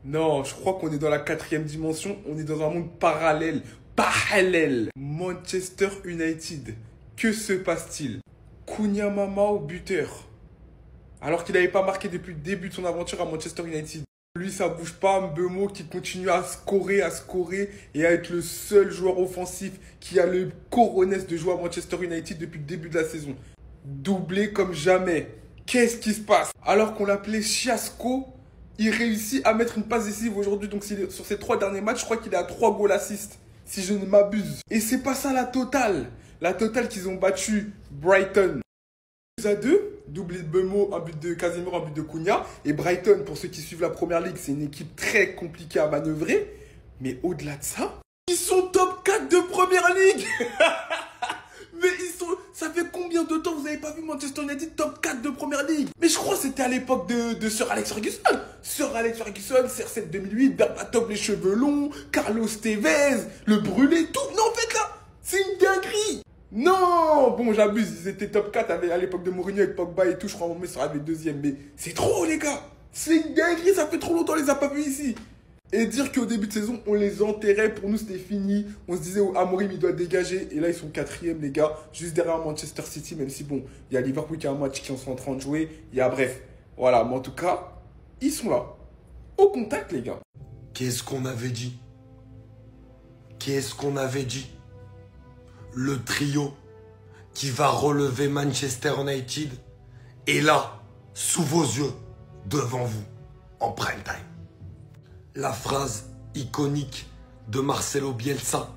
Non, je crois qu'on est dans la quatrième dimension. On est dans un monde parallèle. Parallèle. Manchester United. Que se passe-t-il? Cunha Mama au buteur. Alors qu'il n'avait pas marqué depuis le début de son aventure à Manchester United. Lui, ça bouge pas. Mbeumo qui continue à scorer et à être le seul joueur offensif qui a le coronesse de jouer à Manchester United depuis le début de la saison. Doublé comme jamais. Qu'est-ce qui se passe? Alors qu'on l'appelait Chiasco, il réussit à mettre une passe décisive aujourd'hui. Donc sur ces 3 derniers matchs, je crois qu'il est à 3 goals assists, si je ne m'abuse. Et c'est pas ça la totale. La totale qu'ils ont battu Brighton 2-2, doublé de Mbeumo, un but de Casemiro, un but de Cunha. Et Brighton, pour ceux qui suivent la première ligue, c'est une équipe très compliquée à manœuvrer. Mais au-delà de ça, ils sont top 4 de première ligue. Mais ça fait combien de temps vous n'avez pas vu Manchester United top 4 de première ligue? Mais je crois que c'était à l'époque de Sir Alex Ferguson. Sir Alex Ferguson, CR7 2008, Berbatov les cheveux longs, Carlos Tevez, le brûlé, tout. Non, en fait là, c'est une dinguerie. Non, bon, j'abuse, ils étaient top 4 à l'époque de Mourinho avec Pogba et tout. Je crois qu'on sera avec deuxième, mais c'est trop les gars. C'est une dinguerie, ça fait trop longtemps qu'on les a pas vus ici. Et dire qu'au début de saison, on les enterrait, pour nous c'était fini. On se disait, oh, Amorim il doit dégager. Et là, ils sont quatrième, les gars, juste derrière Manchester City, même si bon, il y a Liverpool qui a un match qui sont en train de jouer. Il y a bref, voilà, mais en tout cas, ils sont là. Au contact, les gars. Qu'est-ce qu'on avait dit? Qu'est-ce qu'on avait dit? Le trio qui va relever Manchester United est là, sous vos yeux, devant vous, en prime time. La phrase iconique de Marcelo Bielsa,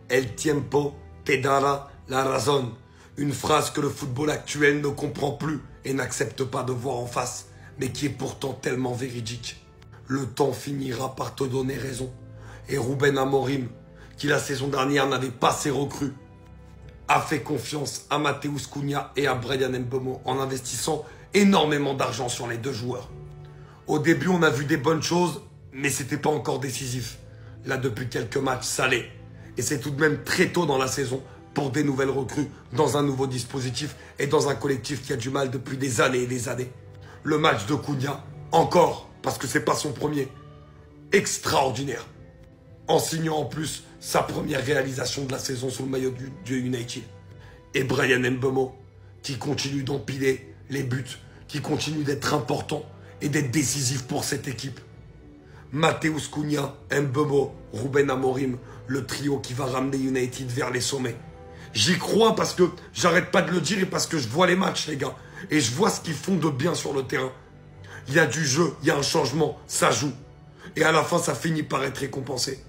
El tiempo te dará la razón. Une phrase que le football actuel ne comprend plus et n'accepte pas de voir en face, mais qui est pourtant tellement véridique. Le temps finira par te donner raison. Et Ruben Amorim, qui la saison dernière n'avait pas ses recrues, a fait confiance à Matheus Cunha et à Bryan Mbeumo en investissant énormément d'argent sur les deux joueurs. Au début, on a vu des bonnes choses, mais c'était pas encore décisif. Là, depuis quelques matchs, ça l'est. Et c'est tout de même très tôt dans la saison pour des nouvelles recrues, dans un nouveau dispositif et dans un collectif qui a du mal depuis des années et des années. Le match de Cunha, encore, parce que c'est pas son premier, extraordinaire. En signant en plus sa première réalisation de la saison sous le maillot du United. Et Bryan Mbeumo, qui continue d'empiler les buts, qui continue d'être important et d'être décisif pour cette équipe. Matheus Cunha, Mbeumo, Ruben Amorim, le trio qui va ramener United vers les sommets. J'y crois parce que j'arrête pas de le dire et parce que je vois les matchs, les gars. Et je vois ce qu'ils font de bien sur le terrain. Il y a du jeu, il y a un changement, ça joue. Et à la fin, ça finit par être récompensé.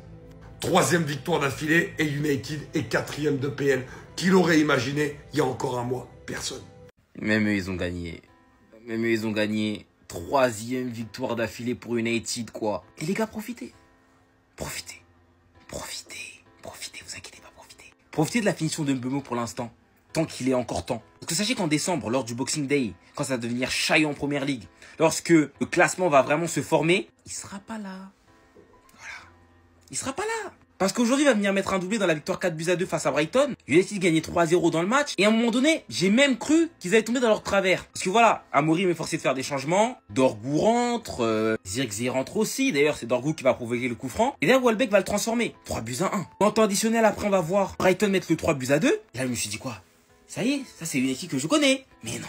3e victoire d'affilée et United est 4e de PL. Qui l'aurait imaginé il y a encore un mois? Personne. Même eux, ils ont gagné. Même eux, ils ont gagné. 3e victoire d'affilée pour United, quoi. Et les gars, profitez. Profitez. Profitez. Profitez, vous inquiétez pas, profitez. Profitez de la finition de Mbeumo pour l'instant. Tant qu'il est encore temps. Parce que sachez qu'en décembre, lors du Boxing Day, quand ça va devenir chaillot en première ligue, lorsque le classement va vraiment se former, il sera pas là. Voilà. Il sera pas là. Parce qu'aujourd'hui, il va venir mettre un doublé dans la victoire 4-2 face à Brighton. United gagnait 3-0 dans le match. Et à un moment donné, j'ai même cru qu'ils allaient tomber dans leur travers. Parce que voilà, Amorim est forcé de faire des changements. Dorgu rentre, Zirkzee rentre aussi. D'ailleurs, c'est Dorgu qui va provoquer le coup franc. Et là, Welbeck va le transformer. 3-1. En temps additionnel, après, on va voir Brighton mettre le 3-2. Et là, je me suis dit quoi? Ça y est, ça c'est une équipe que je connais. Mais non.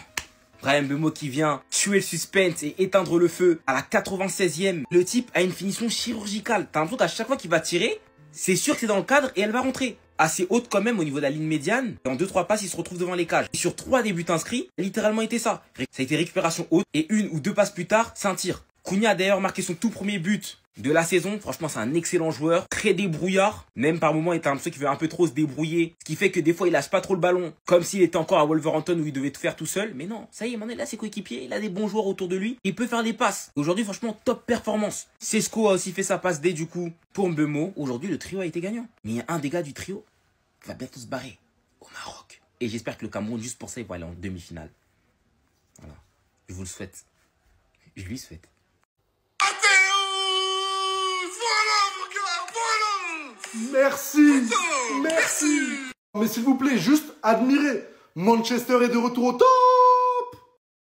Bryan Mbeumo qui vient tuer le suspense et éteindre le feu à la 96e. Le type a une finition chirurgicale. T'as l'impression qu'à chaque fois qu'il va tirer, c'est sûr que c'est dans le cadre et elle va rentrer. Assez haute quand même au niveau de la ligne médiane. Et en 2-3 passes, il se retrouve devant les cages. Et sur 3 des buts inscrits, littéralement été ça. Ça a été récupération haute et 1 ou 2 passes plus tard, c'est un tir. Cunha a d'ailleurs marqué son tout premier but de la saison. Franchement, c'est un excellent joueur. Très débrouillard. Même par moments, il est un peu qui veut un peu trop se débrouiller. Ce qui fait que des fois, il lâche pas trop le ballon. Comme s'il était encore à Wolverhampton où il devait tout faire tout seul. Mais non, ça y est, maintenant, il a ses coéquipiers. Il a des bons joueurs autour de lui. Il peut faire des passes. Aujourd'hui, franchement, top performance. Sesko a aussi fait sa passe D du coup pour Mbeumo. Aujourd'hui, le trio a été gagnant. Mais il y a un des gars du trio qui va bientôt se barrer au Maroc. Et j'espère que le Cameroun, juste pour ça, il va aller en demi-finale. Voilà. Je vous le souhaite. Je lui souhaite. Merci. Merci. Mais s'il vous plaît, juste admirez. Manchester est de retour au top.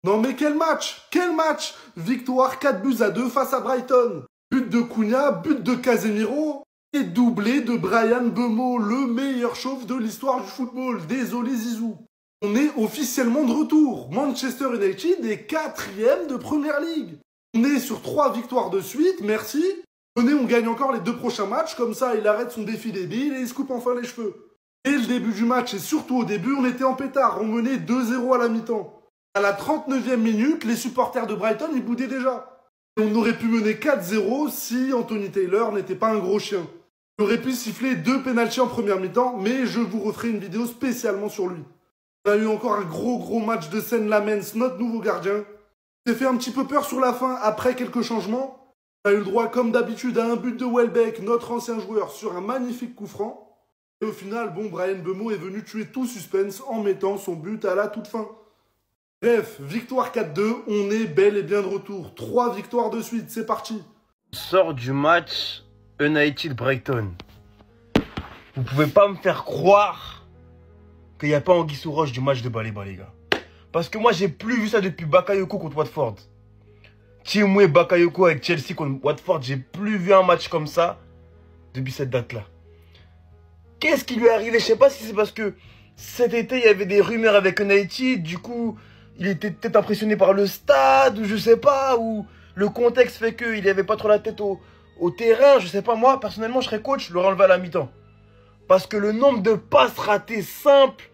Non mais quel match. Quel match. Victoire 4-2 face à Brighton. But de Cunha, but de Casemiro et doublé de Bryan Mbeumo, le meilleur chauve de l'histoire du football. Désolé Zizou. On est officiellement de retour. Manchester United est 4e de Première Ligue. On est sur 3 victoires de suite, merci. Venez, on gagne encore les 2 prochains matchs, comme ça il arrête son défi débile et il se coupe enfin les cheveux. Dès le début du match et surtout au début, on était en pétard, on menait 2-0 à la mi-temps. À la 39e minute, les supporters de Brighton ils boudaient déjà. Et on aurait pu mener 4-0 si Anthony Taylor n'était pas un gros chien. On aurait pu siffler 2 pénaltys en première mi-temps, mais je vous referai une vidéo spécialement sur lui. On a eu encore un gros match de Sen Lamens, notre nouveau gardien. Il s'est fait un petit peu peur sur la fin après quelques changements. On a eu le droit, comme d'habitude, à un but de Welbeck, notre ancien joueur, sur un magnifique coup franc. Et au final, bon, Bryan Mbeumo est venu tuer tout suspense en mettant son but à la toute fin. Bref, victoire 4-2, on est bel et bien de retour. 3 victoires de suite, c'est parti. On sort du match United-Brighton. Vous pouvez pas me faire croire qu'il n'y a pas Anguille sous roche du match de Baléba, les gars. Parce que moi, j'ai plus vu ça depuis Bakayoko contre Watford. Timwe Bakayoko avec Chelsea contre Watford, j'ai plus vu un match comme ça depuis cette date-là. Qu'est-ce qui lui est arrivé? Je sais pas si c'est parce que cet été, il y avait des rumeurs avec United, du coup, il était peut-être impressionné par le stade, ou je sais pas, ou le contexte fait qu'il n'avait pas trop la tête au terrain, je sais pas. Moi, personnellement, je serais coach, je l'aurais enlevé à la mi-temps. Parce que le nombre de passes ratées simples,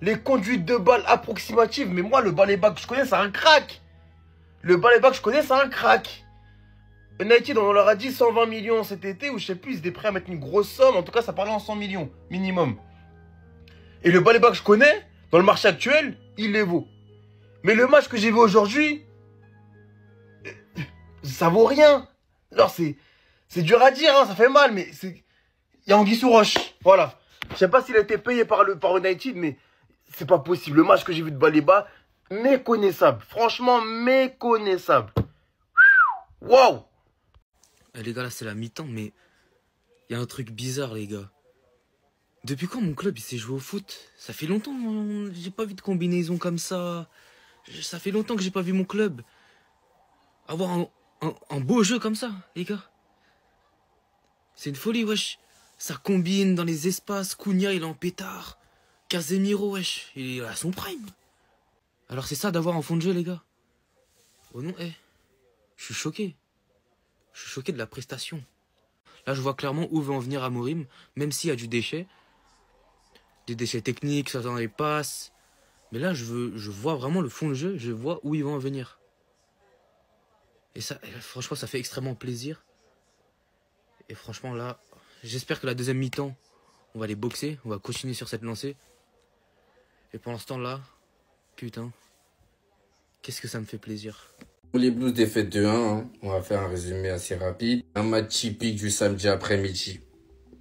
les conduites de balles approximatives, mais moi, le Baléba que je connais, c'est un crack. Le Baléba que je connais, c'est un crack. United, on leur a dit 120 millions cet été, ou je sais plus, ils étaient prêts à mettre une grosse somme. En tout cas, ça parlait en 100 millions, minimum. Et le Baléba que je connais, dans le marché actuel, il les vaut. Mais le match que j'ai vu aujourd'hui, ça vaut rien. Alors, c'est dur à dire, hein, ça fait mal, mais c'est... Il y a Anguille sous roche, voilà. Je sais pas s'il a été payé par United, mais c'est pas possible. Le match que j'ai vu de Baléba, méconnaissable. Franchement, méconnaissable. Waouh! Les gars, là, c'est la mi-temps, mais il y a un truc bizarre, les gars. Depuis quand mon club il s'est joué au foot? Ça fait longtemps, j'ai pas vu de combinaison comme ça. Ça fait longtemps que j'ai pas vu mon club avoir un beau jeu comme ça, les gars. C'est une folie, wesh. Ça combine dans les espaces. Cunha, il est en pétard. Casemiro, wesh, il est à son prime. Alors c'est ça d'avoir un fond de jeu, les gars. Oh non, je suis choqué. Je suis choqué de la prestation. Là, je vois clairement où veut en venir Amorim, même s'il y a du déchet. Des déchets techniques, ça dans les passes. Mais là, je vois vraiment le fond de jeu, je vois où ils vont en venir. Et ça, franchement, ça fait extrêmement plaisir. Et franchement, là, j'espère que la deuxième mi-temps, on va les boxer, on va continuer sur cette lancée. Et pour l'instant, là, putain, qu'est-ce que ça me fait plaisir. Pour les Blues défaite 2-1, hein, on va faire un résumé assez rapide. Un match typique du samedi après-midi.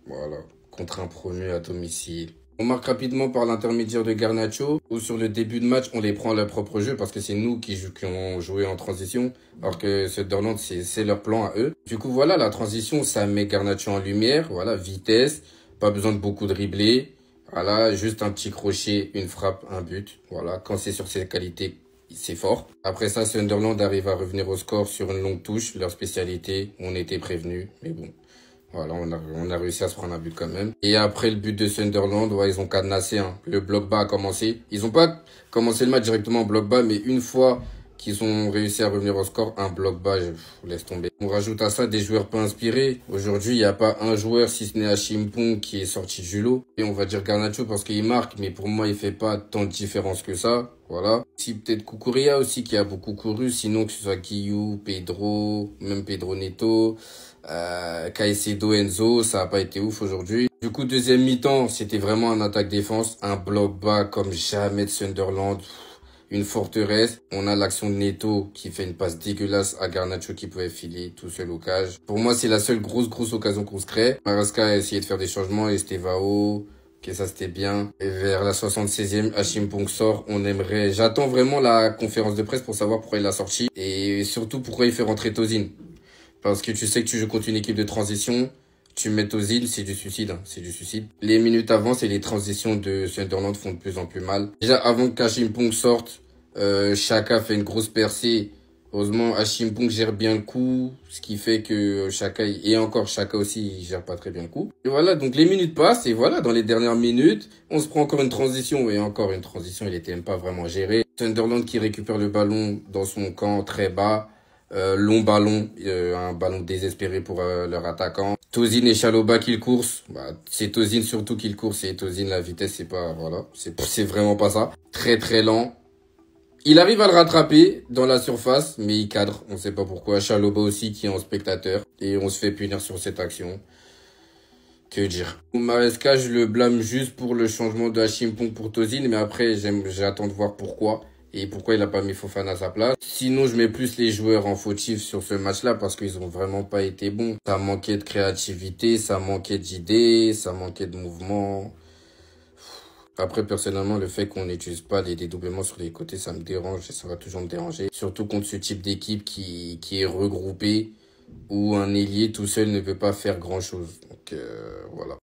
Voilà, contre un promu à domicile. On marque rapidement par l'intermédiaire de Garnacho, où sur le début de match, on les prend à leur propre jeu parce que c'est nous qui ont joué en transition, alors que Sunderland, c'est leur plan à eux. Du coup, voilà, la transition, ça met Garnacho en lumière, voilà, vitesse, pas besoin de beaucoup dribbler, voilà, juste un petit crochet, une frappe, un but, voilà, quand c'est sur ses qualités, c'est fort. Après ça, Sunderland arrive à revenir au score sur une longue touche, leur spécialité, on était prévenus, mais bon. Voilà, on a réussi à se prendre un but quand même. Et après le but de Sunderland, ouais, ils ont cadenassé. Hein. Le bloc bas a commencé. Ils ont pas commencé le match directement en bloc bas, mais une fois qu'ils ont réussi à revenir au score, un bloc bas, laisse tomber. On rajoute à ça des joueurs peu inspirés. Aujourd'hui, il n'y a pas un joueur, si ce n'est Achimpong, qui est sorti du lot. Et on va dire Garnacho parce qu'il marque, mais pour moi, il fait pas tant de différence que ça. Voilà. Si peut-être Cucurella aussi, qui a beaucoup couru. Sinon, que ce soit Guillou, Pedro, même Pedro Neto... Caicedo, Enzo, ça a pas été ouf aujourd'hui. Du coup, deuxième mi-temps, c'était vraiment un attaque-défense, un bloc bas comme jamais de Sunderland, une forteresse. On a l'action de Neto qui fait une passe dégueulasse à Garnacho qui pouvait filer tout seul au cage. Pour moi, c'est la seule grosse occasion qu'on se crée. Marasca a essayé de faire des changements, Estevao, ok, ça c'était bien. Et vers la 76e, Achimpong sort. J'attends vraiment la conférence de presse pour savoir pourquoi il l'a sorti et surtout pourquoi il fait rentrer Tozin. Parce que tu sais que tu joues contre une équipe de transition, tu mets Tozin, c'est du suicide, hein, c'est du suicide. Les minutes avancent et les transitions de Sunderland font de plus en plus mal. Déjà, avant qu'Achimpong sorte, Xhaka fait une grosse percée Heureusement, Achimpong gère bien le coup, ce qui fait que Xhaka, et encore Xhaka aussi, il gère pas très bien le coup. Et voilà, donc les minutes passent, et voilà, dans les dernières minutes, on se prend encore une transition, et encore une transition, il était même pas vraiment géré. Sunderland qui récupère le ballon dans son camp très bas, long ballon, un ballon désespéré pour leur attaquant. Tosin et Chalobah qui le coursent, bah, c'est Tosin surtout qui le course, et Tosin, la vitesse, c'est pas, voilà, c'est vraiment pas ça. Très très lent. Il arrive à le rattraper dans la surface, mais il cadre. On sait pas pourquoi. Chalobah aussi qui est en spectateur. Et on se fait punir sur cette action. Que dire. Maresca, je le blâme juste pour le changement de Achimpong pour Tosin. Mais après, j'attends de voir pourquoi. Et pourquoi il a pas mis Fofana à sa place. Sinon, je mets plus les joueurs en fautif sur ce match-là parce qu'ils ont vraiment pas été bons. Ça manquait de créativité, ça manquait d'idées, ça manquait de mouvement. Après, personnellement, le fait qu'on n'utilise pas les dédoublements sur les côtés, ça me dérange et ça va toujours me déranger. Surtout contre ce type d'équipe qui est regroupée, où un ailier tout seul ne peut pas faire grand-chose. Donc, voilà.